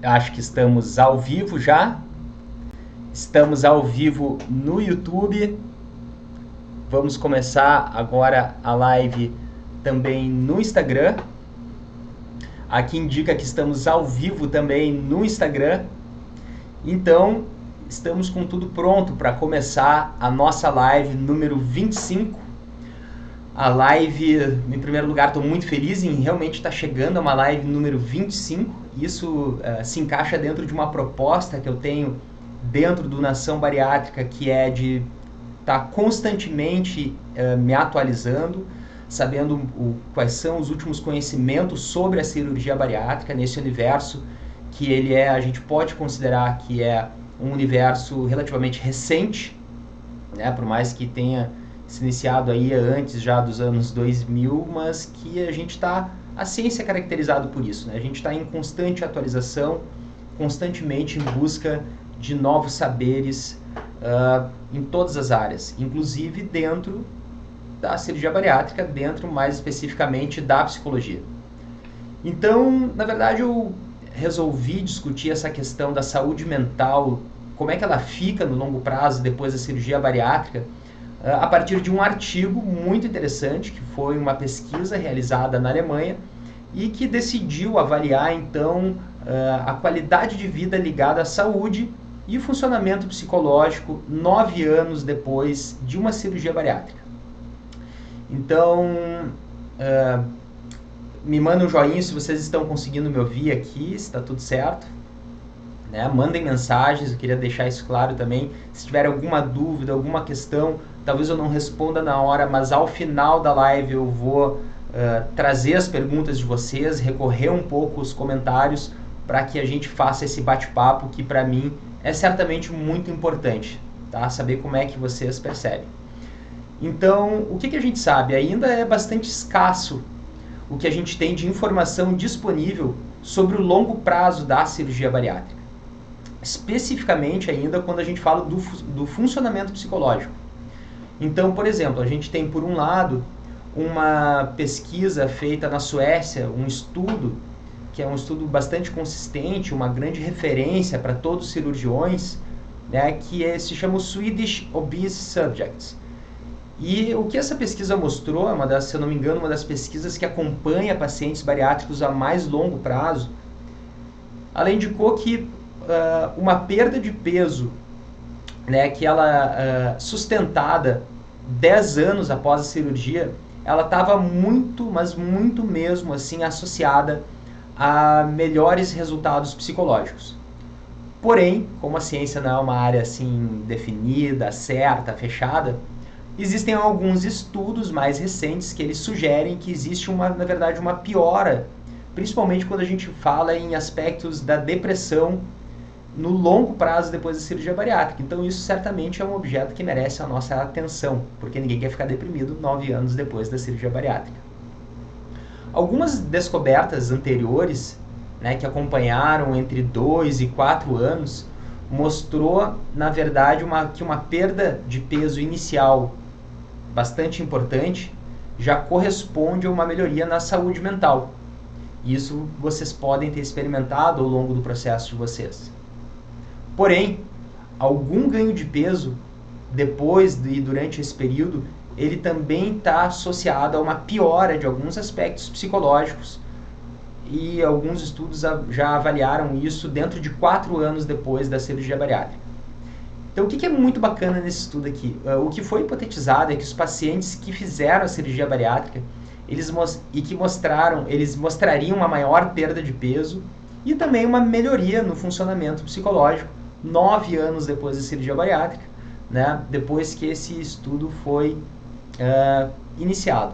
Acho que estamos ao vivo já. Estamos ao vivo no YouTube. Vamos começar agora a live também no Instagram. Aqui indica que estamos ao vivo também no Instagram. Então, estamos com tudo pronto para começar a nossa live número 25. A live, em primeiro lugar, estou muito feliz em realmente estar chegando a uma live número 25. Isso se encaixa dentro de uma proposta que eu tenho dentro do Nação Bariátrica, que é de estar constantemente me atualizando, sabendo quais são os últimos conhecimentos sobre a cirurgia bariátrica nesse universo que ele é, a gente pode considerar que é um universo relativamente recente, né, por mais que tenha se iniciado aí antes já dos anos 2000, mas que a ciência é caracterizada por isso, né? A gente está em constante atualização, constantemente em busca de novos saberes em todas as áreas, inclusive dentro da cirurgia bariátrica, dentro mais especificamente da psicologia. Então, na verdade, eu resolvi discutir essa questão da saúde mental, como é que ela fica no longo prazo depois da cirurgia bariátrica, a partir de um artigo muito interessante, que foi uma pesquisa realizada na Alemanha e que decidiu avaliar, então, a qualidade de vida ligada à saúde e o funcionamento psicológico 9 anos depois de uma cirurgia bariátrica. Então, me mandem um joinha se vocês estão conseguindo me ouvir aqui, se está tudo certo. Né? Mandem mensagens, eu queria deixar isso claro também. Se tiver alguma dúvida, alguma questão, talvez eu não responda na hora, mas ao final da live eu vou trazer as perguntas de vocês, recorrer um pouco aos comentários para que a gente faça esse bate-papo que para mim é certamente muito importante, tá? Saber como é que vocês percebem. Então, o que a gente sabe? Ainda é bastante escasso o que a gente tem de informação disponível sobre o longo prazo da cirurgia bariátrica. Especificamente ainda quando a gente fala do funcionamento psicológico. Então, por exemplo, a gente tem por um lado uma pesquisa feita na Suécia, um estudo, que é um estudo bastante consistente, uma grande referência para todos os cirurgiões, né, que se chama o Swedish Obese Subjects. E o que essa pesquisa mostrou, se eu não me engano, uma das pesquisas que acompanha pacientes bariátricos a mais longo prazo, ela indicou que uma perda de peso, né, que ela sustentada 10 anos após a cirurgia, ela estava muito, mas muito mesmo assim associada a melhores resultados psicológicos. Porém, como a ciência não é uma área assim definida, certa, fechada, existem alguns estudos mais recentes que eles sugerem que existe na verdade uma piora, principalmente quando a gente fala em aspectos da depressão no longo prazo depois da cirurgia bariátrica. Então isso certamente é um objeto que merece a nossa atenção, porque ninguém quer ficar deprimido 9 anos depois da cirurgia bariátrica. Algumas descobertas anteriores, né, que acompanharam entre 2 e 4 anos, mostrou, na verdade, que uma perda de peso inicial bastante importante já corresponde a uma melhoria na saúde mental. Isso vocês podem ter experimentado ao longo do processo de vocês. Porém, algum ganho de peso depois e durante esse período, ele também está associado a uma piora de alguns aspectos psicológicos e alguns estudos já avaliaram isso dentro de 4 anos depois da cirurgia bariátrica. Então, o que é muito bacana nesse estudo aqui? O que foi hipotetizado é que os pacientes que fizeram a cirurgia bariátrica eles mostrariam uma maior perda de peso e também uma melhoria no funcionamento psicológico 9 anos depois da cirurgia bariátrica, né? Depois que esse estudo foi iniciado.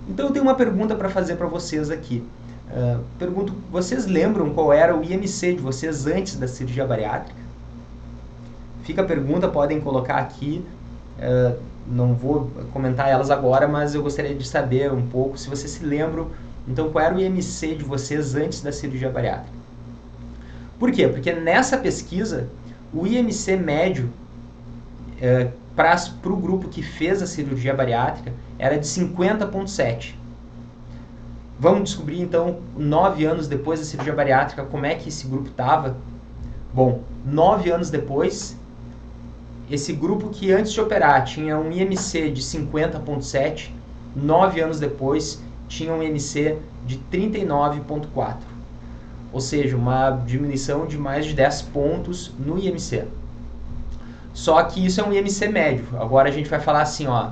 Então eu tenho uma pergunta para fazer para vocês aqui. Pergunto, vocês lembram qual era o IMC de vocês antes da cirurgia bariátrica? Fica a pergunta, podem colocar aqui. Não vou comentar elas agora, mas eu gostaria de saber um pouco se vocês se lembram, então, qual era o IMC de vocês antes da cirurgia bariátrica. Por quê? Porque nessa pesquisa, o IMC médio para o grupo que fez a cirurgia bariátrica era de 50,7. Vamos descobrir então, 9 anos depois da cirurgia bariátrica, como é que esse grupo estava? Bom, 9 anos depois, esse grupo que antes de operar tinha um IMC de 50,7, 9 anos depois tinha um IMC de 39,4. Ou seja, uma diminuição de mais de 10 pontos no IMC. Só que isso é um IMC médio. Agora a gente vai falar assim, ó,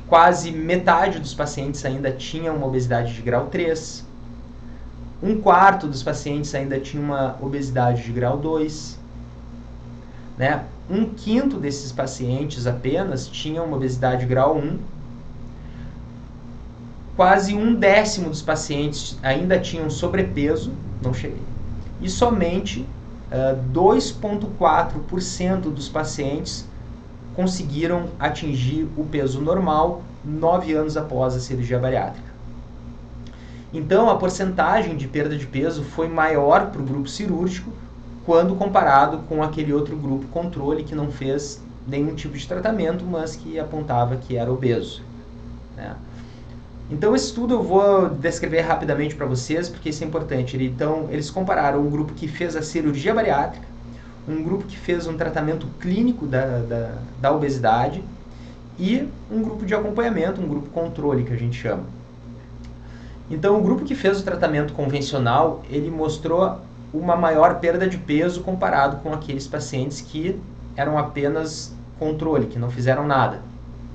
quase metade dos pacientes ainda tinha uma obesidade de grau 3, um quarto dos pacientes ainda tinha uma obesidade de grau 2, né? Um quinto desses pacientes apenas tinha uma obesidade de grau 1, quase um décimo dos pacientes ainda tinham sobrepeso, não cheguei, e somente 2,4% dos pacientes conseguiram atingir o peso normal 9 anos após a cirurgia bariátrica. Então, a porcentagem de perda de peso foi maior para o grupo cirúrgico quando comparado com aquele outro grupo controle que não fez nenhum tipo de tratamento, mas que apontava que era obeso, né? Então, esse estudo eu vou descrever rapidamente para vocês, porque isso é importante. Então, eles compararam um grupo que fez a cirurgia bariátrica, um grupo que fez um tratamento clínico da obesidade e um grupo de acompanhamento, um grupo controle que a gente chama. Então, o grupo que fez o tratamento convencional, ele mostrou uma maior perda de peso comparado com aqueles pacientes que eram apenas controle, que não fizeram nada,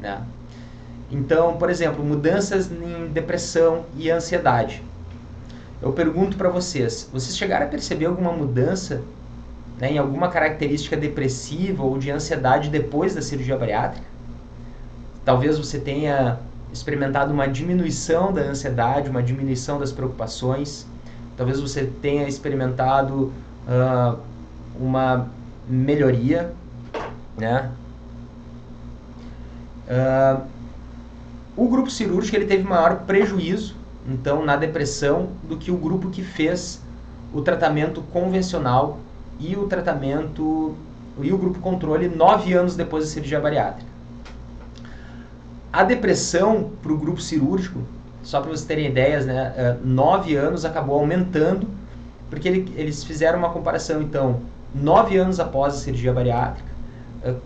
né? Então, por exemplo, mudanças em depressão e ansiedade. Eu pergunto para vocês, vocês chegaram a perceber alguma mudança, né, em alguma característica depressiva ou de ansiedade depois da cirurgia bariátrica? Talvez você tenha experimentado uma diminuição da ansiedade, uma diminuição das preocupações. Talvez você tenha experimentado uma melhoria, né? O grupo cirúrgico ele teve maior prejuízo, então, na depressão, do que o grupo que fez o tratamento convencional e o grupo controle 9 anos depois da cirurgia bariátrica. A depressão para o grupo cirúrgico, só para vocês terem ideias, né, 9 anos acabou aumentando, porque eles fizeram uma comparação, então, 9 anos após a cirurgia bariátrica,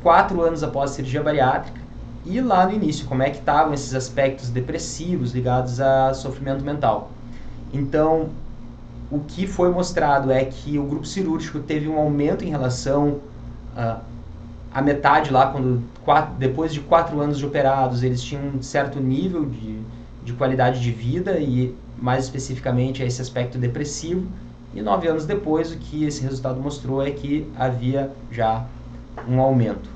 4 anos após a cirurgia bariátrica, e lá no início, como é que estavam esses aspectos depressivos ligados a sofrimento mental. Então, o que foi mostrado é que o grupo cirúrgico teve um aumento em relação à metade lá, depois de 4 anos de operados, eles tinham um certo nível de qualidade de vida e mais especificamente a esse aspecto depressivo. E 9 anos depois, o que esse resultado mostrou é que havia já um aumento.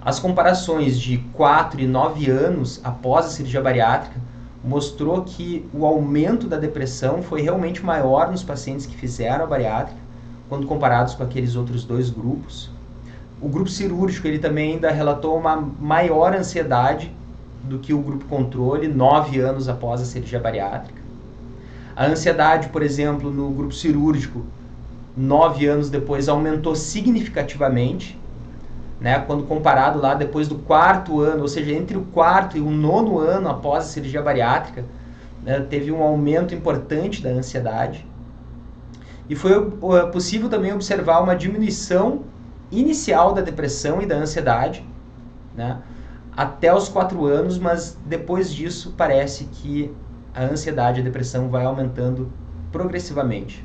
As comparações de 4 e 9 anos após a cirurgia bariátrica mostrou que o aumento da depressão foi realmente maior nos pacientes que fizeram a bariátrica, quando comparados com aqueles outros dois grupos. O grupo cirúrgico ele também ainda relatou uma maior ansiedade do que o grupo controle 9 anos após a cirurgia bariátrica. A ansiedade, por exemplo, no grupo cirúrgico, 9 anos depois, aumentou significativamente, né, quando comparado lá depois do 4º ano, ou seja, entre o 4º e o 9º ano após a cirurgia bariátrica, né, teve um aumento importante da ansiedade. E foi possível também observar uma diminuição inicial da depressão e da ansiedade, né, até os 4 anos, mas depois disso parece que a ansiedade e a depressão vai aumentando progressivamente.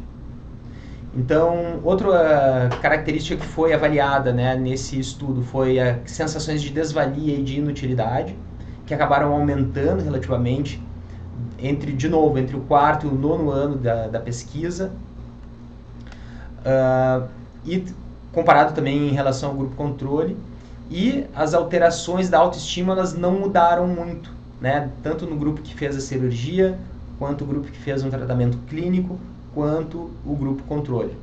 Então, outra característica que foi avaliada, né, nesse estudo foi as sensações de desvalia e de inutilidade, que acabaram aumentando relativamente entre o 4º e o 9º ano da pesquisa, e comparado também em relação ao grupo controle. E as alterações da autoestima elas não mudaram muito, né, tanto no grupo que fez a cirurgia, quanto o grupo que fez um tratamento clínico, quanto o grupo controle.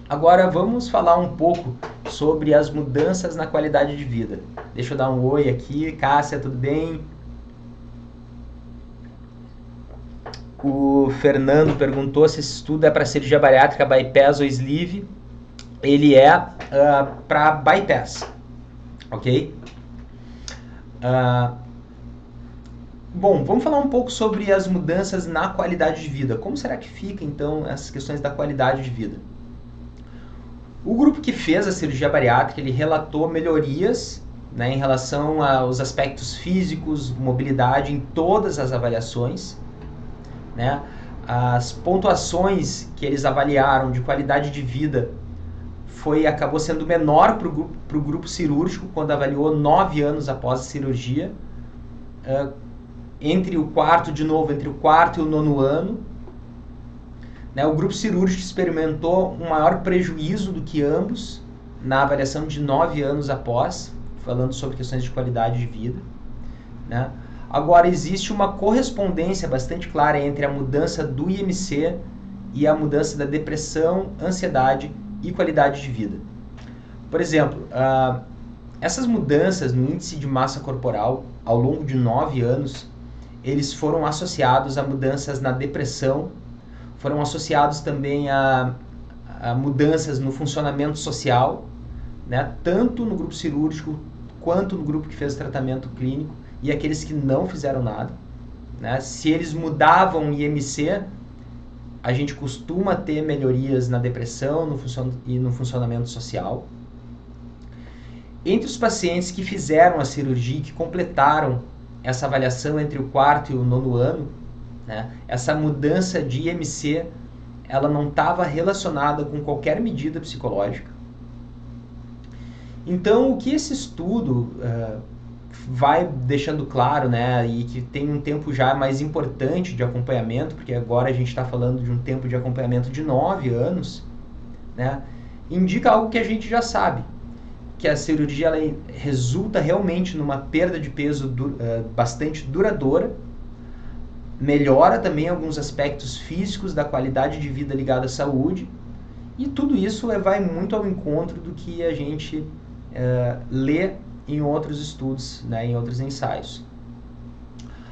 Agora vamos falar um pouco sobre as mudanças na qualidade de vida. Deixa eu dar um oi aqui. Cássia, tudo bem? O Fernando perguntou se esse estudo é para cirurgia bariátrica bypass ou sleeve. Ele é para bypass, ok? Bom, vamos falar um pouco sobre as mudanças na qualidade de vida. Como será que fica, então, essas questões da qualidade de vida? O grupo que fez a cirurgia bariátrica, ele relatou melhorias, né, em relação aos aspectos físicos, mobilidade, em todas as avaliações, né? As pontuações que eles avaliaram de qualidade de vida acabou sendo menor para o grupo cirúrgico, quando avaliou 9 anos após a cirurgia, entre o quarto e o nono ano. Né, o grupo cirúrgico experimentou um maior prejuízo do que ambos na avaliação de 9 anos após, falando sobre questões de qualidade de vida. Né? Agora, existe uma correspondência bastante clara entre a mudança do IMC e a mudança da depressão, ansiedade e qualidade de vida. Por exemplo, essas mudanças no índice de massa corporal ao longo de 9 anos, eles foram associados a mudanças na depressão, foram associados também a mudanças no funcionamento social, né, tanto no grupo cirúrgico quanto no grupo que fez o tratamento clínico e aqueles que não fizeram nada. Né? Se eles mudavam IMC, a gente costuma ter melhorias na depressão e no funcionamento social. Entre os pacientes que fizeram a cirurgia e que completaram essa avaliação entre o quarto e o nono ano, né, essa mudança de IMC ela não estava relacionada com qualquer medida psicológica. Então, o que esse estudo vai deixando claro, né, e que tem um tempo já mais importante de acompanhamento, porque agora a gente está falando de um tempo de acompanhamento de 9 anos, né, indica algo que a gente já sabe, que a cirurgia ela resulta realmente numa perda de peso bastante duradoura, melhora também alguns aspectos físicos da qualidade de vida ligada à saúde, e tudo isso vai muito ao encontro do que a gente lê em outros estudos, né, em outros ensaios.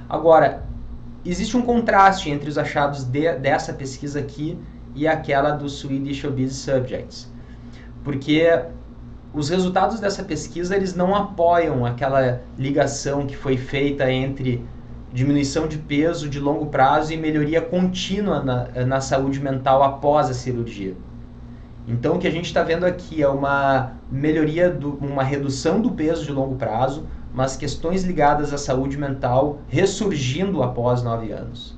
Agora, existe um contraste entre os achados dessa pesquisa aqui e aquela do Swedish Obese Subjects, porque os resultados dessa pesquisa eles não apoiam aquela ligação que foi feita entre diminuição de peso de longo prazo e melhoria contínua na saúde mental após a cirurgia. Então, o que a gente está vendo aqui é uma melhoria, uma redução do peso de longo prazo, mas questões ligadas à saúde mental ressurgindo após 9 anos.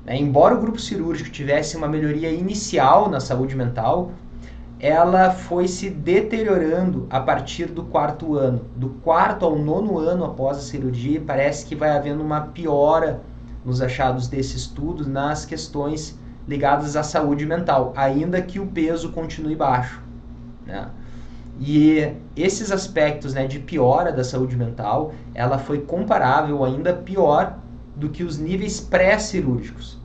Embora o grupo cirúrgico tivesse uma melhoria inicial na saúde mental, ela foi se deteriorando a partir do quarto ano. Do quarto ao nono ano após a cirurgia, parece que vai havendo uma piora nos achados desse estudo nas questões ligadas à saúde mental, ainda que o peso continue baixo. Né? E esses aspectos, né, de piora da saúde mental, ela foi comparável, ainda pior, do que os níveis pré-cirúrgicos.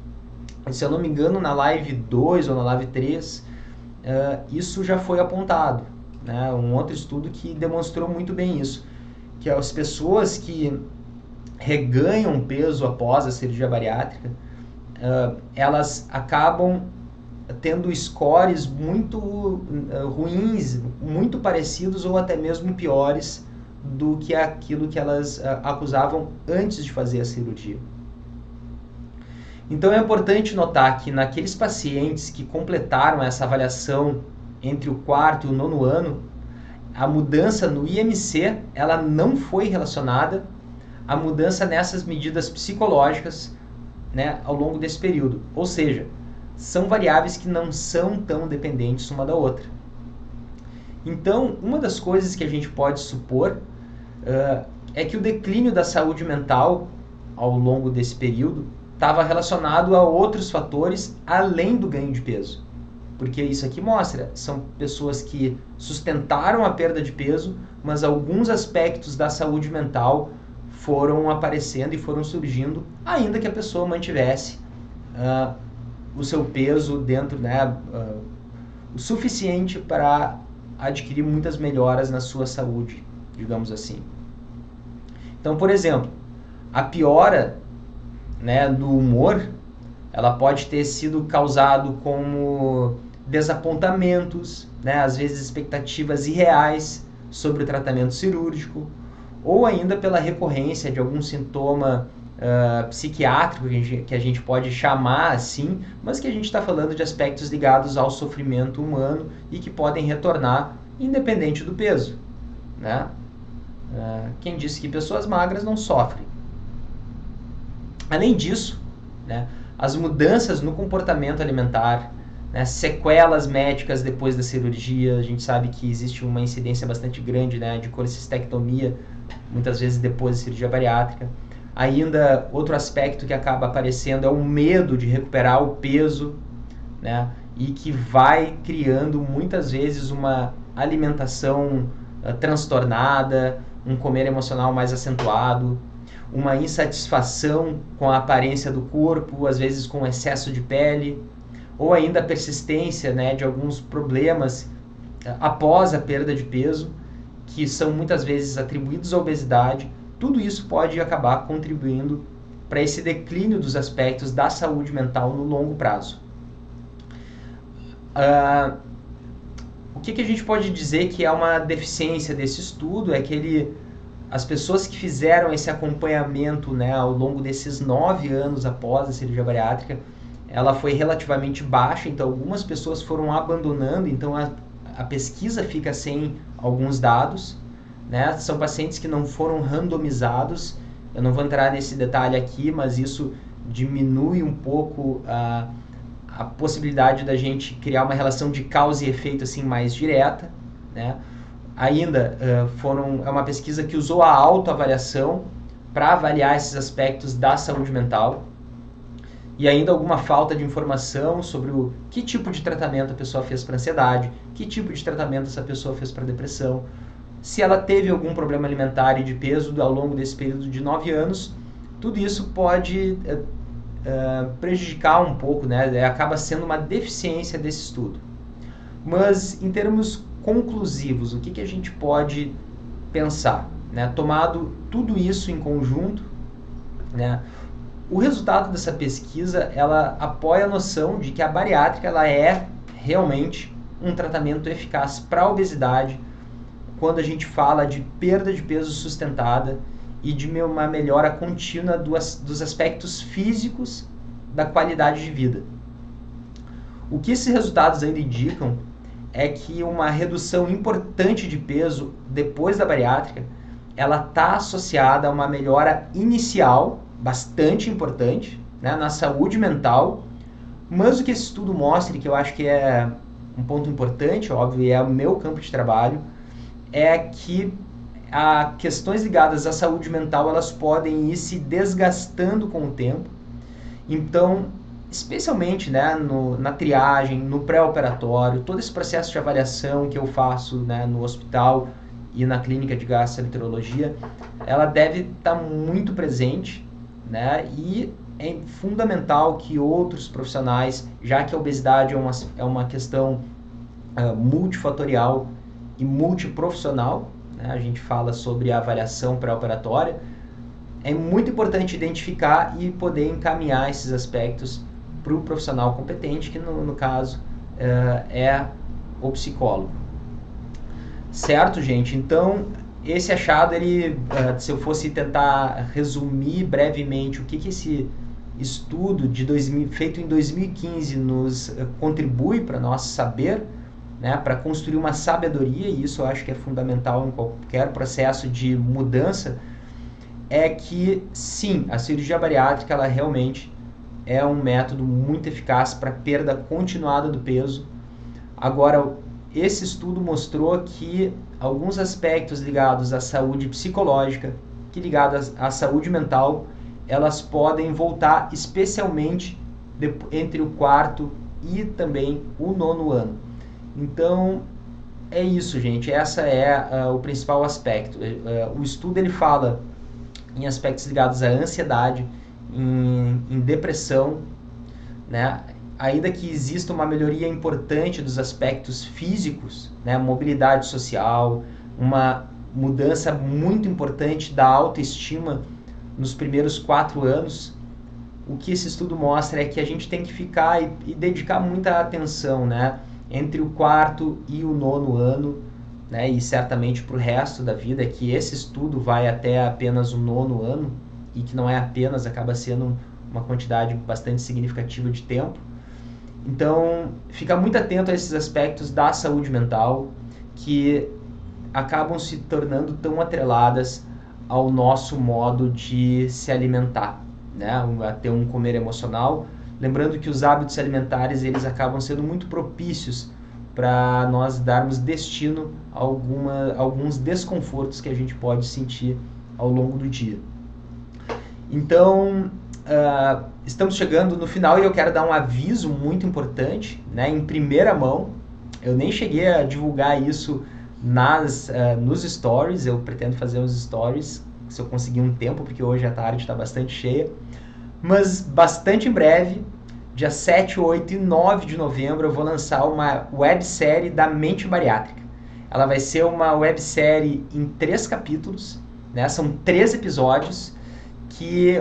Se eu não me engano, na live 2 ou na live 3, isso já foi apontado. Né? Um outro estudo que demonstrou muito bem isso, que as pessoas que reganham peso após a cirurgia bariátrica, elas acabam tendo scores muito ruins, muito parecidos ou até mesmo piores do que aquilo que elas acusavam antes de fazer a cirurgia. Então é importante notar que naqueles pacientes que completaram essa avaliação entre o quarto e o nono ano, a mudança no IMC ela não foi relacionada à mudança nessas medidas psicológicas, né, ao longo desse período. Ou seja, são variáveis que não são tão dependentes uma da outra. Então, uma das coisas que a gente pode supor é que o declínio da saúde mental ao longo desse período estava relacionado a outros fatores além do ganho de peso. Porque isso aqui mostra, são pessoas que sustentaram a perda de peso, mas alguns aspectos da saúde mental foram aparecendo e foram surgindo, ainda que a pessoa mantivesse o seu peso dentro, né, o suficiente para adquirir muitas melhoras na sua saúde, digamos assim. Então, por exemplo, a piora, né, do humor, ela pode ter sido causado como desapontamentos, né, às vezes expectativas irreais sobre o tratamento cirúrgico, ou ainda pela recorrência de algum sintoma psiquiátrico, que a gente pode chamar assim, mas que a gente está falando de aspectos ligados ao sofrimento humano e que podem retornar independente do peso, né? Quem disse que pessoas magras não sofrem? Além disso, né, as mudanças no comportamento alimentar, né, sequelas médicas depois da cirurgia, a gente sabe que existe uma incidência bastante grande, né, de colecistectomia, muitas vezes depois da cirurgia bariátrica. Ainda outro aspecto que acaba aparecendo é o medo de recuperar o peso, né, e que vai criando muitas vezes uma alimentação transtornada, um comer emocional mais acentuado, uma insatisfação com a aparência do corpo, às vezes com excesso de pele, ou ainda a persistência, né, de alguns problemas após a perda de peso, que são muitas vezes atribuídos à obesidade. Tudo isso pode acabar contribuindo para esse declínio dos aspectos da saúde mental no longo prazo. O que a gente pode dizer que é uma deficiência desse estudo é que as pessoas que fizeram esse acompanhamento, né, ao longo desses 9 anos após a cirurgia bariátrica, ela foi relativamente baixa, então algumas pessoas foram abandonando, então a pesquisa fica sem alguns dados, né? São pacientes que não foram randomizados, eu não vou entrar nesse detalhe aqui, mas isso diminui um pouco a possibilidade da gente criar uma relação de causa e efeito assim mais direta, né? Ainda é uma pesquisa que usou a autoavaliação para avaliar esses aspectos da saúde mental, e ainda alguma falta de informação sobre que tipo de tratamento a pessoa fez para ansiedade, que tipo de tratamento essa pessoa fez para depressão, se ela teve algum problema alimentar e de peso ao longo desse período de 9 anos. Tudo isso pode prejudicar um pouco, né? Acaba sendo uma deficiência desse estudo. Mas em termos conclusivos, o que a gente pode pensar, né? Tomado tudo isso em conjunto, né? O resultado dessa pesquisa, ela apoia a noção de que a bariátrica ela é realmente um tratamento eficaz para a obesidade quando a gente fala de perda de peso sustentada e de uma melhora contínua dos aspectos físicos da qualidade de vida. O que esses resultados ainda indicam é que uma redução importante de peso depois da bariátrica, ela está associada a uma melhora inicial, bastante importante, né, na saúde mental, mas o que esse estudo mostra, e que eu acho que é um ponto importante, óbvio, e é o meu campo de trabalho, é que questões ligadas à saúde mental, elas podem ir se desgastando com o tempo. Então, especialmente, né, na triagem, no pré-operatório, todo esse processo de avaliação que eu faço, né, no hospital e na clínica de gastroenterologia, ela deve estar muito presente, né, e é fundamental que outros profissionais, já que a obesidade é uma questão multifatorial e multiprofissional, né, a gente fala sobre a avaliação pré-operatória, é muito importante identificar e poder encaminhar esses aspectos para o profissional competente, que no caso é o psicólogo. Certo, gente? Então, esse achado, se eu fosse tentar resumir brevemente o que esse estudo feito em 2015 nos contribui para nosso saber, né, para construir uma sabedoria, e isso eu acho que é fundamental em qualquer processo de mudança, é que sim, a cirurgia bariátrica ela realmente é um método muito eficaz para perda continuada do peso. Agora, esse estudo mostrou que alguns aspectos ligados à saúde psicológica, que ligados à saúde mental, elas podem voltar especialmente entre o 4º e também o 9º ano. Então, é isso, gente. Essa é o principal aspecto. O estudo ele fala em aspectos ligados à ansiedade, em depressão, né? Ainda que exista uma melhoria importante dos aspectos físicos, né? Mobilidade social, uma mudança muito importante da autoestima nos primeiros 4 anos, o que esse estudo mostra é que a gente tem que ficar e dedicar muita atenção, né? Entre o 4º e o 9º ano, né? E certamente para o resto da vida, que esse estudo vai até apenas o 9º ano, e que não é apenas, acaba sendo uma quantidade bastante significativa de tempo. Então, fica muito atento a esses aspectos da saúde mental que acabam se tornando tão atreladas ao nosso modo de se alimentar, né? A ter um comer emocional. Lembrando que os hábitos alimentares, eles acabam sendo muito propícios para nós darmos destino a alguns desconfortos que a gente pode sentir ao longo do dia. Então, estamos chegando no final e eu quero dar um aviso muito importante, né, em primeira mão. Eu nem cheguei a divulgar isso nos stories, eu pretendo fazer uns stories, se eu conseguir um tempo, porque hoje à tarde está bastante cheia. Mas bastante em breve, dia 7, 8 e 9 de novembro, eu vou lançar uma websérie da Mente Bariátrica. Ela vai ser uma websérie em 3 capítulos, né? São 3 episódios,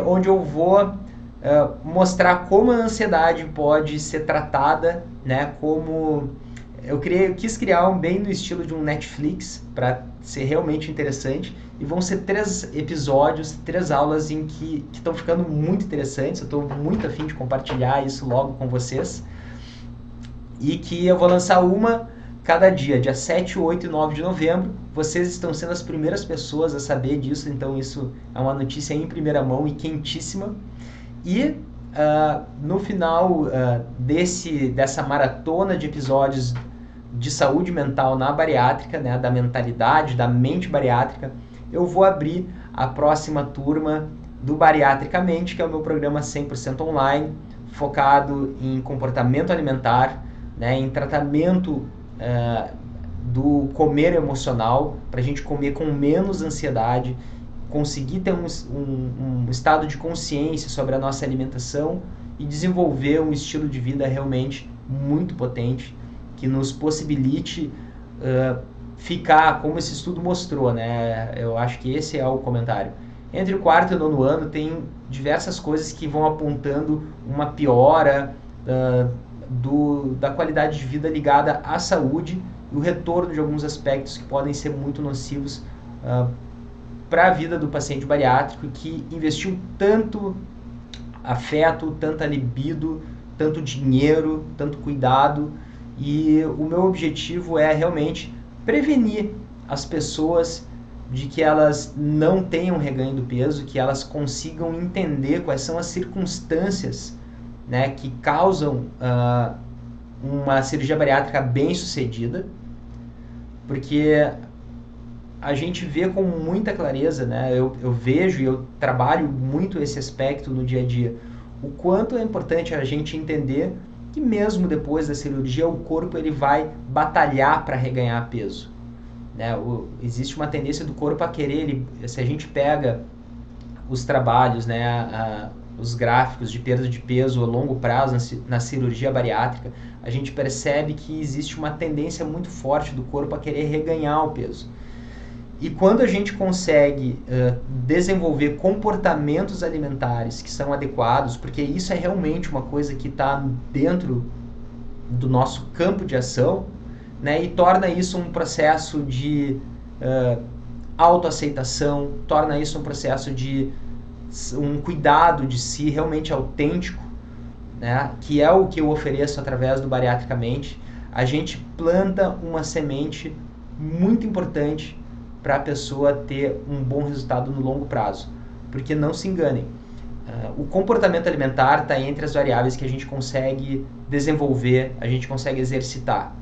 onde eu vou mostrar como a ansiedade pode ser tratada, né? Como eu quis criar bem no estilo de um Netflix, para ser realmente interessante. E vão ser 3 episódios, 3 aulas que estão ficando muito interessantes. Eu estou muito afim de compartilhar isso logo com vocês. E que eu vou lançar uma cada dia 7, 8 e 9 de novembro. Vocês estão sendo as primeiras pessoas a saber disso, então isso é uma notícia em primeira mão e quentíssima. E no final dessa maratona de episódios de saúde mental na bariátrica, né, da mentalidade, da mente bariátrica, eu vou abrir a próxima turma do Bariatricamente, que é o meu programa 100% online, focado em comportamento alimentar, né, em tratamento do comer emocional, para a gente comer com menos ansiedade, conseguir ter um estado de consciência sobre a nossa alimentação e desenvolver um estilo de vida realmente muito potente, que nos possibilite ficar, como esse estudo mostrou, né? Eu acho que esse é o comentário. Entre o 4º e o 9º ano tem diversas coisas que vão apontando uma piora da qualidade de vida ligada à saúde e o retorno de alguns aspectos que podem ser muito nocivos para a vida do paciente bariátrico que investiu tanto afeto, tanta libido, tanto dinheiro, tanto cuidado. E o meu objetivo é realmente prevenir as pessoas de que elas não tenham reganho do peso, que elas consigam entender quais são as circunstâncias, né, que causam uma cirurgia bariátrica bem sucedida, porque a gente vê com muita clareza, né, eu vejo e eu trabalho muito esse aspecto no dia a dia, o quanto é importante a gente entender que mesmo depois da cirurgia o corpo ele vai batalhar para reganhar peso, né? Existe uma tendência do corpo a querer, se a gente pega os trabalhos, né, os gráficos de perda de peso a longo prazo na cirurgia bariátrica, a gente percebe que existe uma tendência muito forte do corpo a querer reganhar o peso. E quando a gente consegue desenvolver comportamentos alimentares que são adequados, porque isso é realmente uma coisa que está dentro do nosso campo de ação, né, e torna isso um processo de autoaceitação, torna isso um processo de um cuidado de si realmente autêntico, né, que é o que eu ofereço através do Bariatricamente. A gente planta uma semente muito importante para a pessoa ter um bom resultado no longo prazo. Porque não se enganem, o comportamento alimentar está entre as variáveis que a gente consegue desenvolver, a gente consegue exercitar.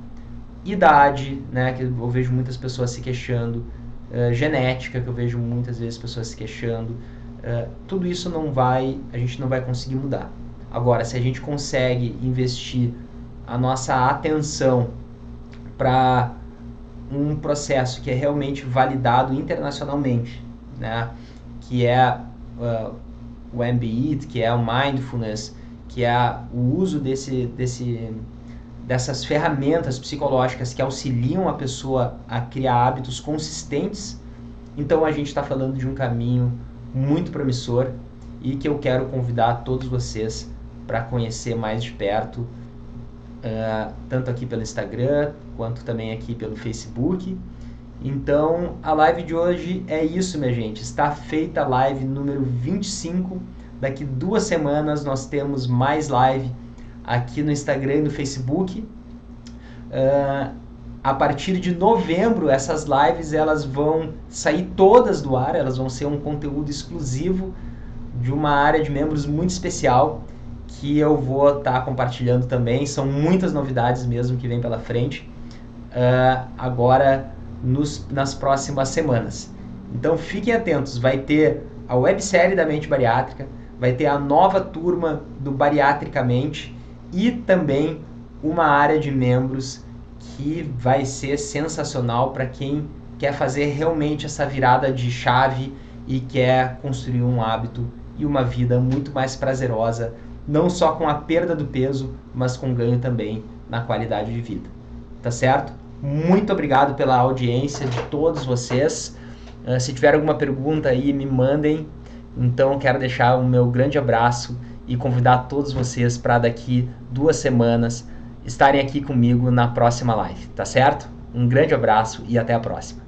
Idade, né, que eu vejo muitas pessoas se queixando, genética, que eu vejo muitas vezes pessoas se queixando, tudo isso a gente não vai conseguir mudar. Agora, se a gente consegue investir a nossa atenção para um processo que é realmente validado internacionalmente, né? Que é o MBIT, que é o Mindfulness, que é o uso dessas ferramentas psicológicas que auxiliam a pessoa a criar hábitos consistentes. Então a gente está falando de um caminho muito promissor e que eu quero convidar todos vocês para conhecer mais de perto, tanto aqui pelo Instagram, quanto também aqui pelo Facebook. Então, a live de hoje é isso, minha gente. Está feita a live número 25. Daqui 2 semanas nós temos mais live aqui no Instagram e no Facebook. A partir de novembro, essas lives elas vão sair todas do ar, elas vão ser um conteúdo exclusivo de uma área de membros muito especial que eu vou estar compartilhando também. São muitas novidades mesmo que vem pela frente agora nas próximas semanas. Então fiquem atentos, vai ter a websérie da Mente Bariátrica, vai ter a nova turma do Bariatricamente e também uma área de membros que vai ser sensacional para quem quer fazer realmente essa virada de chave e quer construir um hábito e uma vida muito mais prazerosa, não só com a perda do peso, mas com ganho também na qualidade de vida. Tá certo? Muito obrigado pela audiência de todos vocês. Se tiver alguma pergunta aí, me mandem. Então, quero deixar o meu grande abraço e convidar todos vocês para daqui 2 semanas estarem aqui comigo na próxima live, tá certo? Um grande abraço e até a próxima.